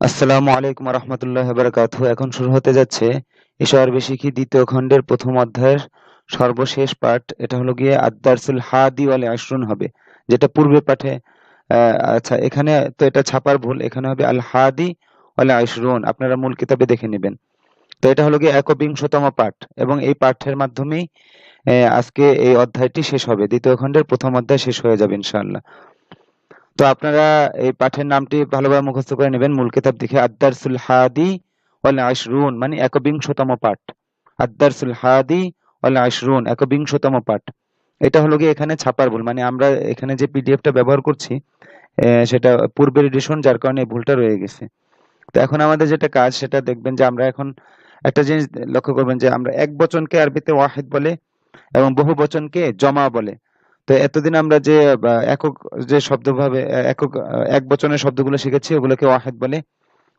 আসসালামু আলাইকুম রহমতুল্লাহ বারাকাতুহু। এখন শুরু হতে যাচ্ছে ঈশা আরবি শিখি দ্বিতীয় খণ্ডের প্রথম অধ্যায়ের সর্বশেষ পাঠ। এটা হলো গিয়ে আদ-দারসুল হাদি ওয়াল আশরুন হবে, যেটা পূর্বে পাঠে আচ্ছা, এখানে তো এটা ছাপার ভুল, এখানে হবে আল হাদি ওয়াল আশরুন। আপনারা মূল কিতাবে দেখে নেবেন। তো এটা হলো গিয়ে একবিংশতম পাঠ, এবং এই পাঠের মাধ্যমেই আজকে এই অধ্যায়টি শেষ হবে। দ্বিতীয় খণ্ডের প্রথম অধ্যায় শেষ হয়ে যাবে ইনশাআল্লাহ। তো আপনারা এই পাঠের নামটি ভালোভাবে মুখস্থ করে নেবেন। মূল কিতাব দেখে আদ-দারসুল হাদি ওয়াল আশরুন মানে একবিংশতম পাঠ। আদ-দারসুল হাদি ওয়াল আশরুন একবিংশতম পাঠ। এটা হলো গিয়ে এখানে ছাপার ভুল, মানে আমরা এখানে যে পিডিএফটা ব্যবহার করছি সেটা পূর্বের এডিশন, যার কারণে এই ভুলটা রয়ে গেছে। তো এখন আমাদের যেটা কাজ সেটা দেখবেন যে আমরা এখন একটা জিনিস লক্ষ্য করবেন যে আমরা এক বচনকে আরবিতে ওয়াহিদ বলে এবং বহু বচনকে জমা বলে। তো এতদিন আমরা যে একক যে শব্দভাবে একক এক বচনের শব্দগুলো শিখেছি ওগুলোকে ওয়াহেদ বলে।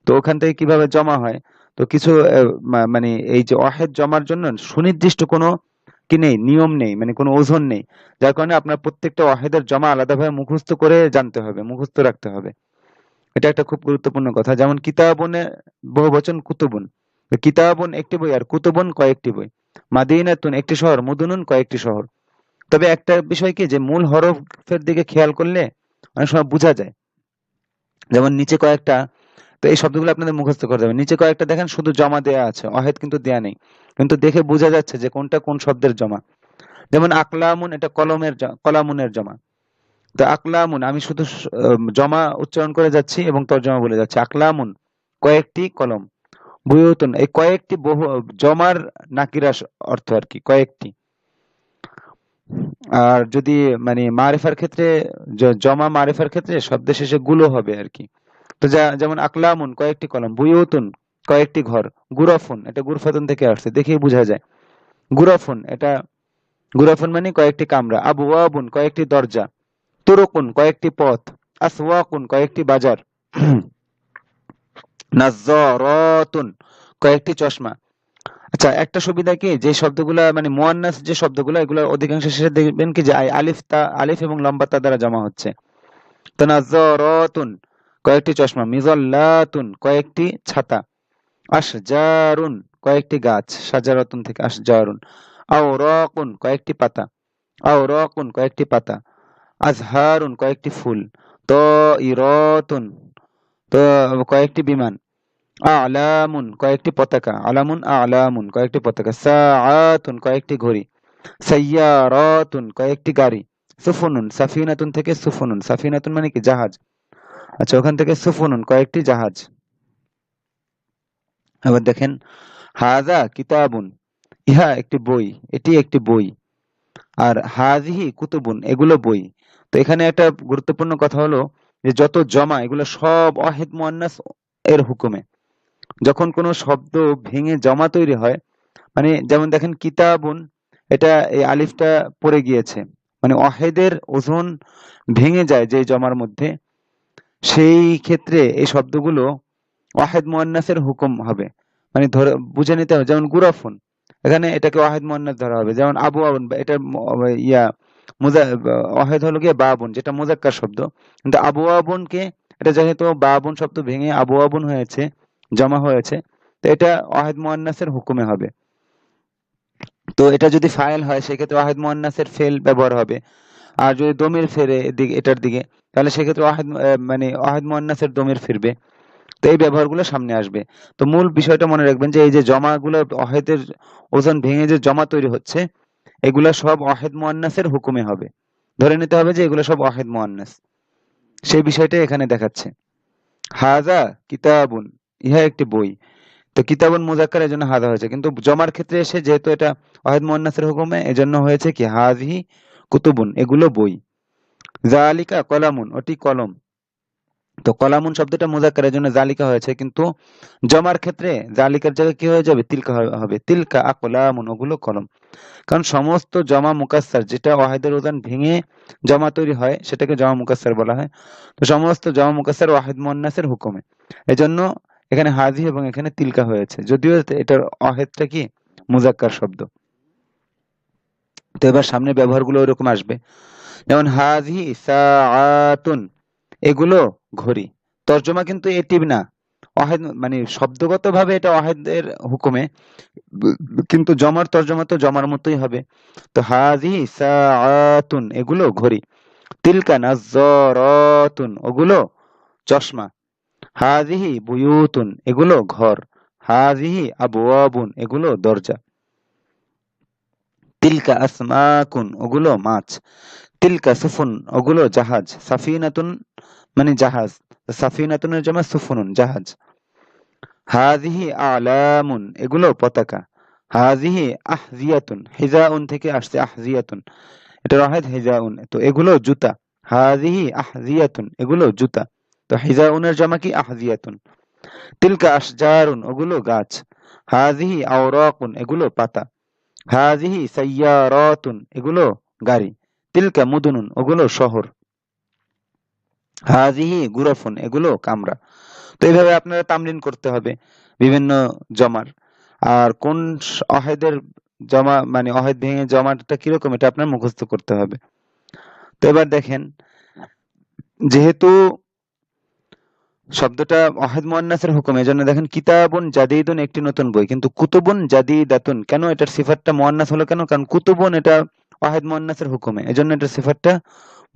তো ওখান থেকে কিভাবে জমা হয়, তো কিছু মানে এই যে ওয়াহেদ জমার জন্য সুনির্দিষ্ট কোনো কি নেই, নিয়ম নেই, মানে কোনো ওজন নেই। যার কারণে আপনার প্রত্যেকটা ওয়াহেদের জমা আলাদাভাবে মুখস্থ করে জানতে হবে, মুখস্থ রাখতে হবে। এটা একটা খুব গুরুত্বপূর্ণ কথা। যেমন কিতাবনে বহু বচন কুতুবুন। তো কিতাবুন একটি বই আর কুতুবুন কয়েকটি বই। মাদিনাতুন একটি শহর, মুদুনুন কয়েকটি শহর। তবে একটা বিষয় কি, যে মূল হরফের দিকে খেয়াল করলে অনেক সময় বোঝা যায়। যেমন নিচে কয়েকটা, তো এই শব্দগুলো আপনাদের মুখস্থ করতে হবে। নিচে কয়েকটা দেখেন শুধু জমা দেয়া আছে, অহেদ কিন্তু দেয়া নেই, কিন্তু দেখে বোঝা যাচ্ছে যে কোনটা কোন শব্দের জমা। যেমন আকলামুন, এটা কলামুনের জমা। তো আকলামুন আমি শুধু জমা উচ্চারণ করে যাচ্ছি এবং তর্জমা বলে যাচ্ছি। আকলামুন কয়েকটি কলম। বুয়ুতুন এই কয়েকটি বহু জমার নাকিরা অর্থ আর কি, কয়েকটি। আর যদি মানে মারিফার ক্ষেত্রে জমা মারিফার ক্ষেত্রে শব্দের শেষে গুলো হবে আর কি। তো যেমন আকলামুন কয়েকটি কলম, বুয়ুতুন কয়েকটি ঘর, গুরাফুন এটা গুরফাতুন থেকে আসছে, দেখেই বোঝা যায়। গুরাফুন এটা গুরাফুন মানে কয়েকটি কামরা, আবওয়াবুন কয়েকটি দরজা, তুরুকুন কয়েকটি পথ, আসওয়াকুন কয়েকটি বাজার, নাজ্জারাতুন কয়েকটি চশমা। আচ্ছা, একটা সুবিধা কি, যে শব্দগুলা মানে মুয়ান্নাস যে শব্দগুলো এগুলো অধিকাংশ শেষে দেখবেন কি যে আলিফ এবং লম্বা তা দ্বারা জমা হচ্ছে। তো নাজ্জারাতুন কয়েকটি চশমা, মিজাল্লাতুন কয়েকটি ছাতা, আশজারুন কয়েকটি গাছ, সাজারাতুন থেকে আশজারুন, আওরাকুন কয়েকটি পাতা, আওরাকুন কয়েকটি পাতা, আজহারুন কয়েকটি ফুল, তাইরাতুন তো কয়েকটি বিমান, আলামুন কয়েকটি পতাকা, আলামুন কয়েকটি পতাকা, সাআতুন কয়েকটি ঘড়ি, সাইয়ারাতুন কয়েকটি গাড়ি, সুফুনুন সাফিনাতুন থেকে সুফুনুন, সাফিনাতুন মানে কি জাহাজ। আচ্ছা, ওখান থেকে সুফুনুন কয়েকটি জাহাজ। আবার দেখেন হাযা কিতাবুন, ইহা একটি বই, এটি একটি বই। আর হাযিহি কুতুবুন এগুলো বই। তো এখানে একটা গুরুত্বপূর্ণ কথা হলো যে যত জমা এগুলো সব ওয়াহিদ মুয়ান্নাস এর হুকুমে। যখন কোনো শব্দ ভেঙে জমা তৈরি হয়, মানে যেমন দেখেন কিতাবুন, এটা এই আলিফটা পড়ে গিয়েছে, মানে ওয়াহেদের ওজন ভেঙে যায় যে জমার মধ্যে, সেই ক্ষেত্রে এই শব্দগুলো ওয়াহেদ মুয়ান্নাসের হুকুম হবে। মানে ধরে বুঝে নিতে হবে। যেমন গুরাফুন, এখানে এটাকে ওয়াহেদ মুয়ান্নাস ধরা হবে। যেমন আবু আবুন, এটা ইয়া ওয়াহেদ হলো গিয়ে বাবুন, যেটা মুজাক্কার শব্দ। কিন্তু আবু আবুনকে, এটা যেহেতু বাবুন শব্দ ভেঙে আবু আবুন হয়েছে, জমা হয়েছে, তো এটা ওয়াহেদ মুয়ান্নাসের হুকুমে হবে। তো এটা যদি ফাইল হয় সেক্ষেত্রে ওয়াহেদ মুয়ান্নাসের ফেল ব্যবহার হবে। আর যদি দমির ফেরে এদিকে এটার দিকে, তাহলে সেক্ষেত্রে মানে ওয়াহেদ মুয়ান্নাসের দমির ফিরবে। তো এই ব্যবহারগুলো সামনে আসবে। তো মূল বিষয়টা মনে রাখবেন যে এই যে জমাগুলো ওয়াহেদের ওজন ভেঙে যে জমা তৈরি হচ্ছে, এগুলা সব ওয়াহেদ মুয়ান্নাসের হুকুমে হবে। ধরে নিতে হবে যে এগুলো সব ওয়াহেদ মুয়ান্নাস। সেই বিষয়টা এখানে দেখাচ্ছে। হাযা কিতাবুন, ইহা একটি বই। তো কিতাবুন মুযাক্কার, এজন্য হাযা হয়েছে, কিন্তু জমার ক্ষেত্রে এসে যেহেতু এটা ওয়াহিদ মুয়ান্নাসের হুকুমে, এজন্য হয়েছে কি হাযিহি কুতুবুন এগুলো বই। যালিকা কলামুন ওটি কলম। তো কলামুন শব্দটা মুযাক্কার, এজন্য জালিকা হয়েছে, কিন্তু জমার ক্ষেত্রে জালিকার জায়গায় কি হয়ে যাবে, তিলকা হবে। তিলকা আকলামুন ওগুলো কলম। কারণ সমস্ত জমা মুকাসসার, যেটা ওয়াহিদের ওজন ভেঙে জমা তৈরি হয় সেটাকে জমা মুকাসসার বলা হয়। তো সমস্ত জমা মুকাসসার ওয়াহিদ মুয়ান্নাসের হুকুমে, এজন্য এখানে হাজি এবং এখানে তিলকা হয়েছে, যদিও এটার ওয়াহিদটা কি মুজাক্কার শব্দ। তো এবার সামনে ব্যবহারগুলো ওইরকম আসবে। যেমন হাজি সাআতুন এগুলো ঘড়ি। তর্জমা কিন্তু এটি না, ওয়াহেদ মানে শব্দগতভাবে এটা ওয়াহেদের হুকুমে, কিন্তু জমার তর্জমা তো জমার মতোই হবে। তো হাযিহি সাআতুন এগুলো ঘড়ি, তিলকা নাজ্জারাতুন ওগুলো চশমা, হাযিহি বুয়ুতুন এগুলো ঘর, হাযিহি আবওয়াবুন এগুলো দরজা, তিলকা আসমাকুন ওগুলো মাছ, তিলকা সুফুন ওগুলো জাহাজ, সাফিনাতুন মানে জাহাজ, সাফিনাতুনের জমা সুফুনুন জাহাজ, হাযিহি আ'লামুন এগুলো পতাকা, হাযিহি আহযিয়াতুন হিজাউন থেকে আসছে আহযিয়াতুন, এটা ওয়াহেদ হিজাউন, তো এগুলো জুতা, হাযিহি আহযিয়াতুন এগুলো জুতা, তো হিজাউনের জমা কি আহযিয়াতুন, তিলকা আশজারুন ওগুলো গাছ, হাযিহি আওরাকুন এগুলো পাতা, হাযিহি সাইয়ারাতুন এগুলো গাড়ি, তিলকা মুদুনুন ওগুলো শহর, হাযিহি গুরাফুন এগুলো কামরা। তো এইভাবে আপনারা তামরিন করতে হবে বিভিন্ন জমার। আর কোন অহেদের জমা মানে অহেদ ভেঙে জমাটা কিরকম এটা আপনার মুখস্থ করতে হবে। তো এবার দেখেন, যেহেতু শব্দটা অহেদ মুয়ান্নাসের হুকুম, এজন্য দেখেন কিতাবুন জাদিদুন একটি নতুন বই, কিন্তু কুতুবুন জাদিদাতুন কেন এটার সিফাতটা মুয়ান্নাস হলো কেন? কারণ কুতুবুন এটা অহেদ মুয়ান্নাসের হুকুমে, এজন্য এটার সিফাতটা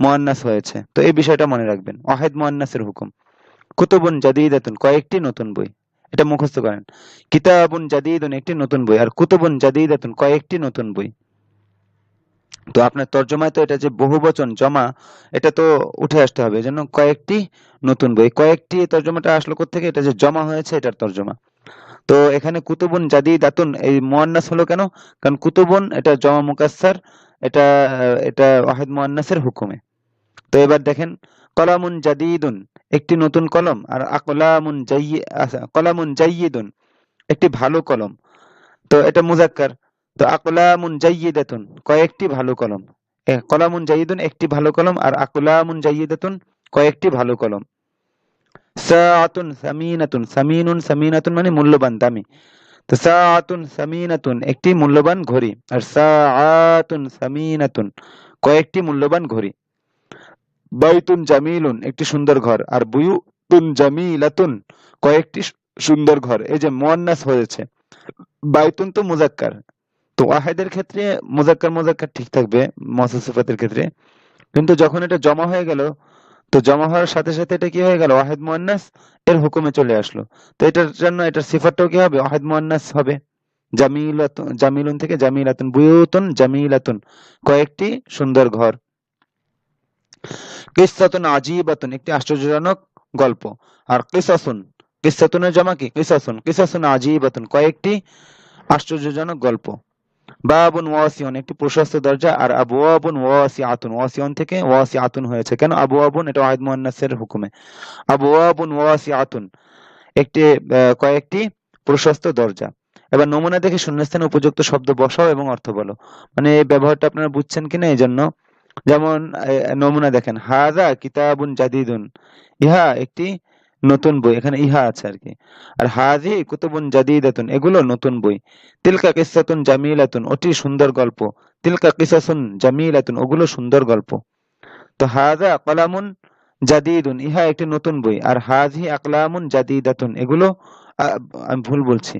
মুয়ান্নাস হয়েছে। তো এই বিষয়টা মনে রাখবেন, অহেদ মুয়ান্নাসের হুকুম। কুতুবুন জাদিদাতুন কয়েকটি নতুন বই, এটা মুখস্থ করেন। কিতাবুন জাদিদুন একটি নতুন বই, আর কুতুবুন জাদিদাতুন কয়েকটি নতুন বই। তো আপনার তর্জমায় তো এটা যে বহুবচন জমা, এটা তো উঠে আসতে হবে, এজন্য কয়েকটি নতুন বই, কয়েকটি তর্জমাটা আসলো কোত্থেকে? এটা যে জমা হয়েছে এটার তর্জমা। তো এখানে কুতুবুন জাদিদাতুন এই মুয়ান্নাস হলো কেন? কারণ কুতুবুন এটা জমা মুকাসসার, এটা এটা ওয়াহিদ মুয়ান্নাসের হুকুমে। তো এবার দেখেন, কলামুন জাদিদুন একটি নতুন কলম, আর আকলামুন কলামুন জাইয়িদুন একটি ভালো কলম, তো এটা মুজাক্কার। তো আকলামুন জাইয়িদাতুন কয়েকটি ভালো কলম, কলামুন জাইয়িদুন একটি ভালো কলম, আর আকলামুন জাইয়িদাতুন কয়েকটি ভালো কলম। সাআতুন সামিনাতুন, সামিনুন সামিনাতুন মানে মূল্যবান দামি, তো সাআতুন সামিনাতুন একটি মূল্যবান ঘড়ি, আর সাআতুন সামিনাতুন কয়েকটি মূল্যবান ঘড়ি। বাইতুন জামিলুন একটি সুন্দর ঘর, আর বুয়ুতুন জামিলাতুন কয়েকটি সুন্দর ঘর। এই যে মুয়ান্নাস হয়েছে, বাইতুন তো মুজাক্কার, তো ওয়াহেদের ক্ষেত্রে মুজাক্কার মুজাক্কার ঠিক থাকবে মওসুফ সিফাতের ক্ষেত্রে, কিন্তু যখন এটা জমা হয়ে গেল, তো জমা হওয়ার সাথে সাথে এটা কি হয়ে গেল? ওয়াহেদ মুয়ান্নাস এর হুকুমে চলে আসলো। তো এটার জন্য এটার সিফাতটাও কি হবে? ওয়াহেদ মুয়ান্নাস হবে। জামিলাতুন জামিলুন থেকে জামিলাতুন, বুয়ুতুন জামিলাতুন কয়েকটি সুন্দর ঘর। কিসসাতুন আজীবাতুন একটি আশ্চর্যজনক গল্প, আর কিসাসুন কিসসাতুনের জমা কি? কিসাসুন, কিসাসুন আজীবাতুন কয়েকটি আশ্চর্যজনক গল্প। বাবুন ওয়াসিউন একটি প্রশস্ত দরজা, আর আবওয়াবুন ওয়াসিআতুন ওয়াসিউন থেকে ওয়াসিআতুন হয়েছে কেন? আবওয়াবুন এটা ওয়াহিদ মুয়ান্নাসের হুকুমে। আবওয়াবুন ওয়াসিআতুন একটি কয়েকটি প্রশস্ত দরজা। এবার নমুনা দেখে শূন্যস্থানে উপযুক্ত শব্দ বসাও এবং অর্থ বলো। মানে এই ব্যবহারটা আপনারা বুঝছেন কিনা এই জন্য। যেমন নমুনা দেখেন, হাযা কিতাবুন জাদিদুন, ইহা একটি নতুন বই, এখানে ইহা আছে আর কি। আর হাযিহি কুতুবুন জাদিদাতুন এগুলো নতুন বই। তিলকা কিসসাতুন জামিলাতুন ওটি সুন্দর গল্প। তিলকা কিসাসুন জামিলাতুন ওগুলো সুন্দর গল্প। তো হাযা কলামুন জাদিদুন ইহা একটি নতুন বই, আর হাযিহি আকলামুন জাদিদাতুন এগুলো আমি ভুল বলছি,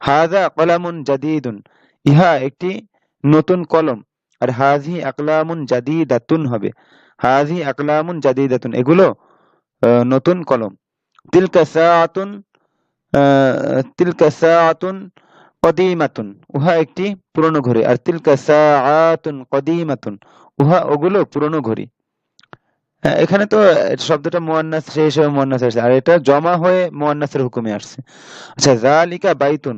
হাযা কলামুন জাদিদুন ইহা একটি নতুন কলম, আর হাযিহি আকলামুন জাদিদাতুন হবে। হাযিহি আকলামুন জাদিদাতুন এগুলো নতুন কলম। তিলকা সাআতুন তিলকা সাআতুন কদিমাতুন উহা একটি পুরনো ঘড়ি, আর তিলকা সাআতুন কদিমাতুন ওগুলো পুরনো ঘড়ি। হ্যাঁ, এখানে তো শব্দটা মুয়ান্নাস সেই হিসেবে মুয়ান্নাস আসছে, আর এটা জমা হয়ে মুয়ান্নাসের হুকুমে আসছে। আচ্ছা, যালিকা বাইতুন,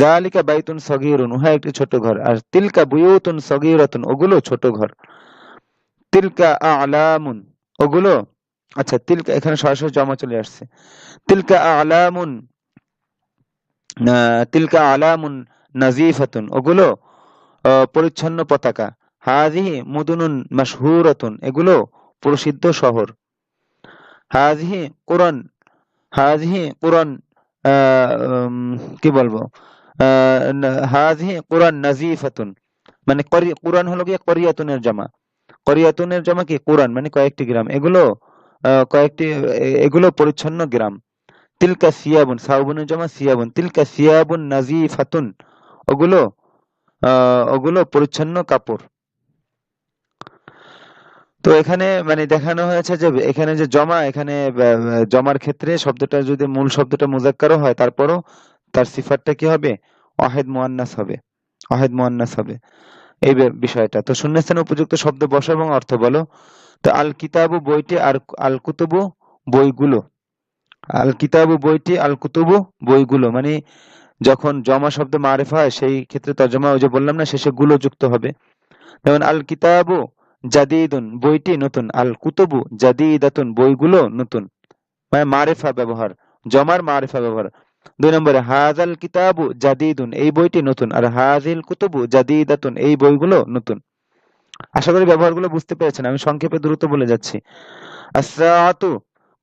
যালিকা বাইতুন সগীরুন উহা একটি ছোট ঘর, আর তিলকা বুয়ুতুন সগীরাতুন ওগুলো ছোট ঘর। তিলকা আ'লামুন ওগুলো, আচ্ছা তিলকা এখানে সরাসরি জমা চলে আসছে। তিলকা আ'লামুন তিলকা আ'লামুন নাজিফাতুন ওগুলো পরিচ্ছন্ন পতাকা। হাযিহি মুদুনুন মাশহুরাতুন এগুলো প্রসিদ্ধ শহর। হাযিহি কুরান, হাযিহি কুরান কি বলবো, হাযিহি কুরান নাজিফাতুন মানে কুরান হলো গিয়ে করিয়াতুনের জমা, করিয়াতুনের জমা কি? কুরান মানে কয়েকটি গ্রাম, এগুলো কয়েকটি এগুলো পরিচ্ছন্ন গ্রাম। তিলকা সিয়াবুন, সাউবুনের জমা সিয়াবুন, তিলকা সিয়াবুন নাজিফাতুন, ওগুলো ওগুলো পরিচ্ছন্ন কাপড়। তো এখানে মানে দেখানো হয়েছে যে এখানে যে জমা, এখানে জমার ক্ষেত্রে শব্দটা যদি মূল শব্দটা মুজাক্কারও হয় তারপরও তার সিফাতটা কি হবে? ওয়াহিদ মুয়ান্নাস হবে, ওয়াহিদ মুয়ান্নাস হবে। এই বিষয়টা। তো শূন্যস্থানে উপযুক্ত শব্দ বসো এবং অর্থ বলো। তো আল কিতাবু বইটি, আর আল কুতুবু বইগুলো। আল কিতাবু বইটি, আল কুতুবু বইগুলো, মানে যখন জমা শব্দ মারিফা হয় সেই ক্ষেত্রে তর্জমা ওই যে বললাম না শেষে গুলো যুক্ত হবে। যেমন আল কিতাবু জাদিদুন, বইটি নতুন, আল কুতুবু জাদিদাতুন, বইগুলো নতুন, মানে মারিফা ব্যবহার, জমার মারিফা ব্যবহার। 2 নম্বরে হাযাল কিতাবু জাদিদুন, এই বইটি নতুন, আর হাযিল কুতুবু জাদিদাতুন, এই বইগুলো নতুন। আশা করি ব্যবহারগুলো বুঝতে পেরেছেন, আমি সংক্ষেপে দ্রুত বলে যাচ্ছি। আস-সাআতু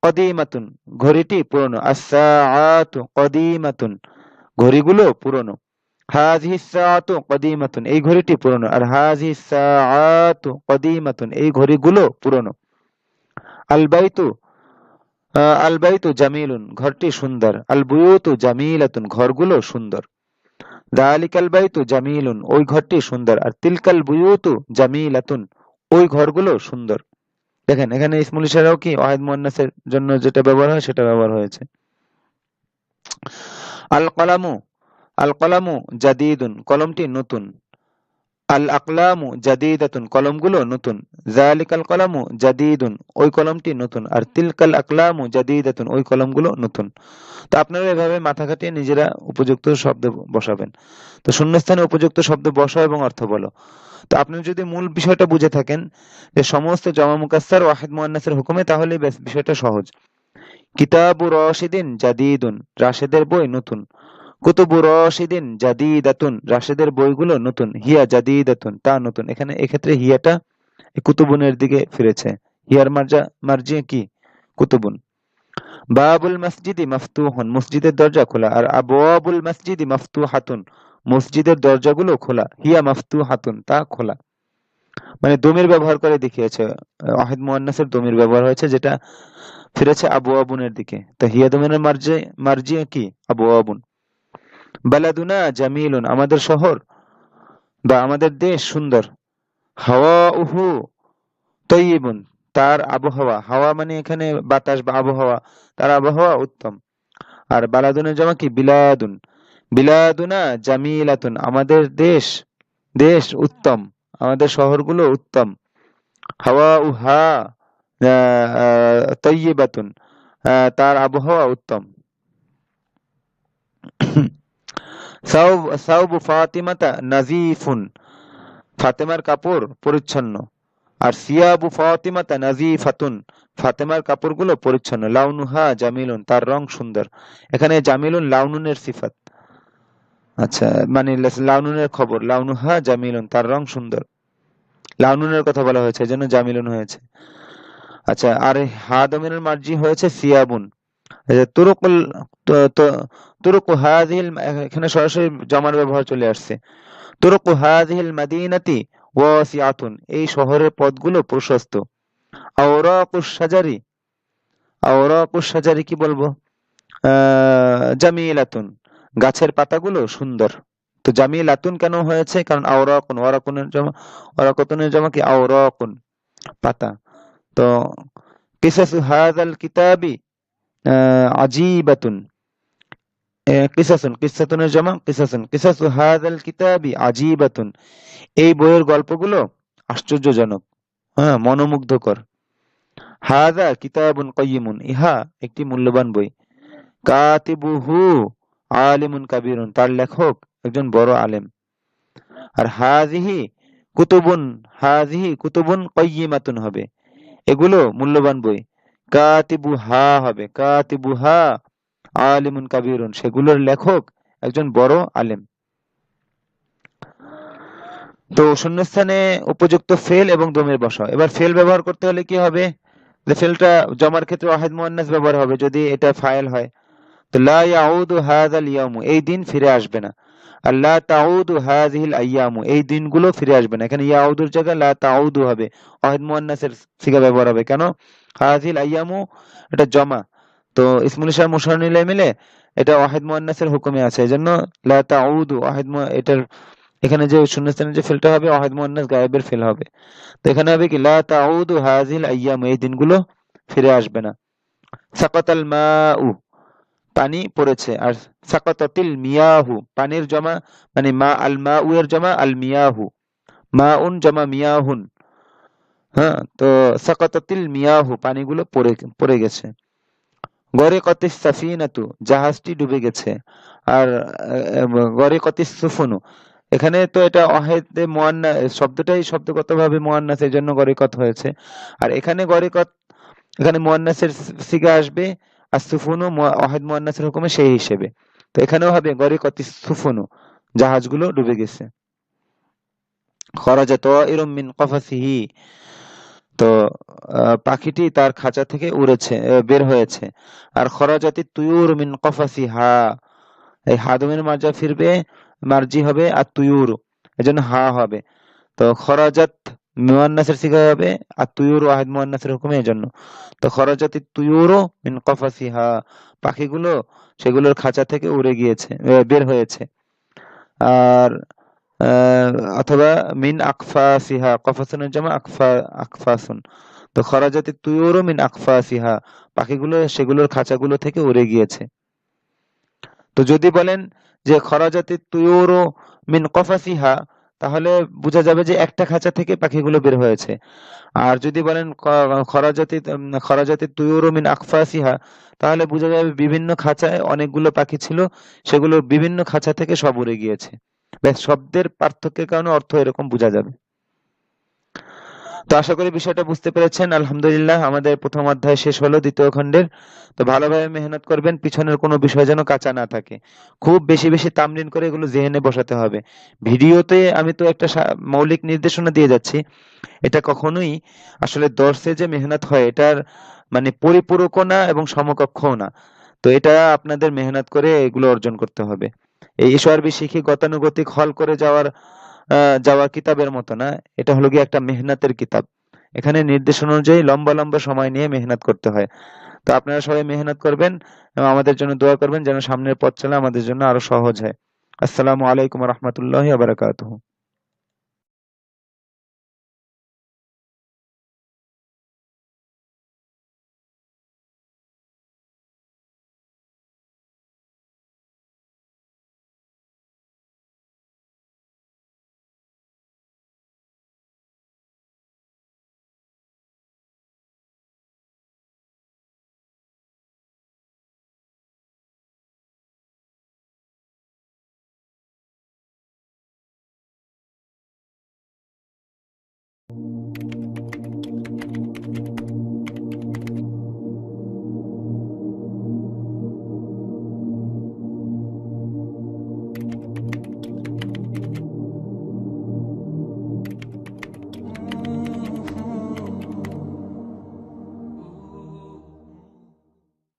কদিমাতুন, ঘড়িটি পুরনো, আস-সাআতু কদিমাতুন, ঘড়িগুলো পুরনো। হাযিহিস সাআতু কদিমাতুন, এই ঘড়িটি পুরনো, আর হাযিহিস সাআতু কদিমাতুন, এই ঘড়িগুলো পুরনো। আল বাইতু আল বাইতু জামিলুন, ঘরটি সুন্দর, আল বুয়ুতু জামিলাতুন, ঘরগুলো সুন্দর। যালিকাল বাইতু জামিলুন, ওই ঘরটি সুন্দর, আর তিলকাল বুয়ুতু জামিলাতুন, ওই ঘরগুলো সুন্দর। দেখেন এখানে ইসমুল ইশারাও কি ওয়াহিদ মুয়ান্নাসের জন্য যেটা ব্যবহার হয় সেটা ব্যবহার হয়েছে। আল কলামু, আল কলামু জাদিদুন, কলমটি নতুন। আল আকলামু জাদিদাতুন, কলমগুলো নতুন। যালিকাল কলামু জাদিদুন, ওই কলমটি নতুন, আর তিলকাল আকলামু জাদিদাতুন, ওই কলমগুলো নতুন। তো আপনারা এভাবে মাথা খাটিয়ে নিজেরা উপযুক্ত শব্দ বসাবেন। তো শূন্যস্থানে উপযুক্ত শব্দ বসাও এবং অর্থ বলো। তো আপনি যদি মূল বিষয়টা বুঝে থাকেন যে সমস্ত জমা মুকাসসার ওয়াহিদ মুয়ান্নাসের হুকুমে, তাহলে ব্যাস বিষয়টা সহজ। কিতাবু রাশিদিন জাদিদুন, রাশেদের বই নতুন। কুতুবু রাশিদিন জাদিদাতুন, রাশেদের বইগুলো নতুন। হিয়া জাদিদাতুন, তা নতুন। এখানে এক্ষেত্রে হিয়াটা কুতুবুনের দিকে ফিরেছে। হিয়ার মার্জি কি? কুতুবুন। বাবুল মসজিদি মাফতুহুন, মসজিদের দরজা খোলা, আর আবওয়াবুল মসজিদি মাফতুহাতুন, মসজিদের দরজাগুলো খোলা। হিয়া মাফতুহাতুন, তা খোলা। মানে দমির ব্যবহার করে দেখিয়েছে, ওয়াহিদ মুয়ান্নাসের দমির ব্যবহার হয়েছে যেটা ফিরেছে আবওয়াবুনের দিকে। তো হিয়া দমিনের মার্জি কি? আবওয়াবুন। বালাদুনা জামিলুন, আমাদের শহর বা আমাদের দেশ সুন্দর। হাওয়াউহু তৈয়িবুন, তার আবহাওয়া, হাওয়া মানে এখানে বাতাস বা আবহাওয়া, তার আবহাওয়া উত্তম। আর বালাদুনের জমা কি? বিলাদুন। বিলাদুনা জামিলাতুন, আমাদের দেশ, দেশ উত্তম, আমাদের শহরগুলো উত্তম। হাওয়াউহা তৈয়িবাতুন, তার আবহাওয়া উত্তম। সাউবু ফাতিমাতা নাজিফুন, ফাতেমার কাপড় পরিচ্ছন্ন। আর সিয়াবু ফাতিমাতা নাজিফাতুন, ফাতেমার কাপড়গুলো পরিচ্ছন্ন। লাউনুহা জামিলুন, তার রং সুন্দর। এখানে জামিলুন লাউনুনের সিফাত, আচ্ছা মানে লাউনুনের খবর। লাউনুহা জামিলুন, তার রং সুন্দর। লাউনুনের কথা বলা হয়েছে এজন্য জামিলুন হয়েছে। আচ্ছা, আর হা দমিরের মার্জি হয়েছে সিয়াবুন। তুরুকুল তুরুকু হাযিহিল, এখানে সরাসরি জমার ব্যবহার চলে আসছে। তুরুকু হাযিহিল মাদিনাতি ওয়াসিআতুন, এই শহরের পথগুলো প্রশস্ত। আওরাকুশ শাজারি, আওরাকুশ শাজারি কি বলবো? জামিলাতুন, গাছের পাতাগুলো সুন্দর। তো জামিলাতুন কেন হয়েছে? কারণ আওরাকুন, ওয়ারাকুনের জমা কি? আওরাকুন, পাতা। তো কিসাসু হাযাল কিতাবি আজিবাতুন, কিসাসুন, কিসাতুনের জমা কিসাসুন। কিসাসু হাযাল কিতাবি আজিবাতুন, এই বইয়ের গল্পগুলো আশ্চর্যজনক, হ্যাঁ মনোমুগ্ধকর। হাযা কিতাবুন কাইয়িমুন, ইহা একটি মূল্যবান বই। কাতিবুহু আলিমুন কাবীরুন, তার লেখক একজন বড় আলেম। আর হাযিহি কুতুবুন কাইয়িমাতুন হবে, এগুলো মূল্যবান বই। কাতিবুহা হবে, কাতিবুহা আলিমুন কাবীরুন, সেগুলোর লেখক একজন বড় আলেম। তো শূন্যস্থানে উপযুক্ত ফেল এবং দমির বসাও। এবার ফেল ব্যবহার করতে হলে কি হবে? যে ফেলটা জমার ক্ষেত্রে ওয়াহিদ মুয়ান্নাস ব্যবহার হবে যদি এটা ফাইল হয়। তো লা ইয়াউদু হাযাল ইয়াউমু, এই দিন ফিরে আসবে না। আর লা তাউদু হাযিহিল আইয়ামু, এই দিনগুলো ফিরে আসবে না। এখানে ইয়াউদুর জায়গায় লা তাউদু হবে, ওয়াহিদ মুয়ান্নাসের সিগা ব্যবহার হবে। কেন? হাযিহিল আইয়ামু এটা জমা, তো ইসমুল ইশারা মুশাররুন ইলাইহি মিলে এটা ওয়াহিদ মুয়ান্নাসের হুকুমে আছে, এজন্য লা তাউদু এটার এখানে যে শূন্যস্থানে যে ফেলটা হবে ওয়াহিদ মুয়ান্নাস গায়েবের ফেল হবে। তো এখানে হবে কি লা তাউদু হাযিল আইয়াম, এই দিনগুলো ফিরে আসবে না। সাকাতাল মাউ, পানি পড়েছে। আর সাকাতাতিল মিয়াহু, পানির জমা মানে মা, আল মাউ এর জমা আল মিয়াহু, মাউন জমা মিয়াহুন। হ্যাঁ, তো সাকাতাতিল মিয়াহু, পানিগুলো পড়ে পড়ে গেছে। গরিকাতিস সাফিনাতু, জাহাজটি ডুবে গেছে। আর গরিকাতিস সুফুনু, এখানে তো এটা অহেদে মুয়ান্নাস, শব্দটাই শব্দগতভাবে মুয়ান্নাস, এই জন্য গরিকত হয়েছে। আর এখানে গরিকত, এখানে মুয়ান্নাসের সিগা আসবে, আর সুফুনু অহেদ মুয়ান্নাসের হুকুমে সেই হিসেবে। তো এখানেও হবে গরিকাতিস সুফুনু, জাহাজগুলো ডুবে গেছে। খরাজা তায়রুম মিন কফাসিহি, তো পাখিটি তার খাঁচা থেকে উড়েছে, বের হয়েছে। আর খরাজাতি তুয়ুর মিন কফাসিহা, এই হাদমের মার্জা ফিরবে, মার্জি হবে, আর তুয়ুর এজন্য হা হবে। তো খরাজাত মুয়ান্নাসের সিগা হবে, আর তুয়ুর ওয়াহিদ মুয়ান্নাসের হুকুমে, এজন্য। তো খরাজাতি তুয়ুর মিন কফাসিহা, পাখিগুলো সেগুলোর খাঁচা থেকে উড়ে গিয়েছে, বের হয়েছে। আর আহ, অথবা মিন আকফাসিহা, কফাসুনের জামা আকফাসুন। তো খরাজাতি তুয়ুর মিন আকফাসিহা, পাখিগুলো সেগুলোর খাঁচাগুলো থেকে উড়ে গিয়েছে। তো যদি বলেন যে খরাজাতি তুয়ুরু মিন কফাসিহা, তাহলে বোঝা যাবে যে একটা খাঁচা থেকে পাখিগুলো বের হয়েছে। আর যদি বলেন খরাজাতি তুয়ুরু মিন আকফাসিহা, তাহলে বোঝা যাবে বিভিন্ন খাঁচায় অনেকগুলো পাখি ছিল, সেগুলো বিভিন্ন খাঁচা থেকে সব উড়ে গিয়েছে। ব্যাস, শব্দের পার্থক্যের কারণে অর্থ এরকম বোঝা যাবে। তো আশা করি বিষয়টা বুঝতে পেরেছেন। আলহামদুলিল্লাহ, আমাদের প্রথম অধ্যায় শেষ হলো দ্বিতীয় খণ্ডের। তো ভালোভাবে মেহনত করবেন, পিছনের কোনো বিষয় যেন কাঁচা না থাকে। খুব বেশি বেশি তামরিন করে এগুলো জেহেনে বসাতে হবে। ভিডিওতে আমি তো একটা মৌলিক নির্দেশনা দিয়ে যাচ্ছি, এটা কখনোই আসলে দর্সে যে মেহনত হয় এটার মানে পরিপূরকও না এবং সমকক্ষও না। তো এটা আপনাদের মেহনত করে এগুলো অর্জন করতে হবে। এই এসআরবি শিখি গতানুগতিক হল করে যাওয়া কিতাবের মতো না। এটা হলো গিয়ে একটা মেহনতের কিতাব। এখানে নির্দেশ অনুযায়ী লম্বা লম্বা সময় নিয়ে মেহনত করতে হয়। তো আপনারা সবাই মেহনত করবেন এবং আমাদের জন্য দোয়া করবেন যেন সামনের পথ চলা আমাদের জন্য আরো সহজ হয়। আসসালামু আলাইকুম রহমতুল্লাহ বারাকাতুহু।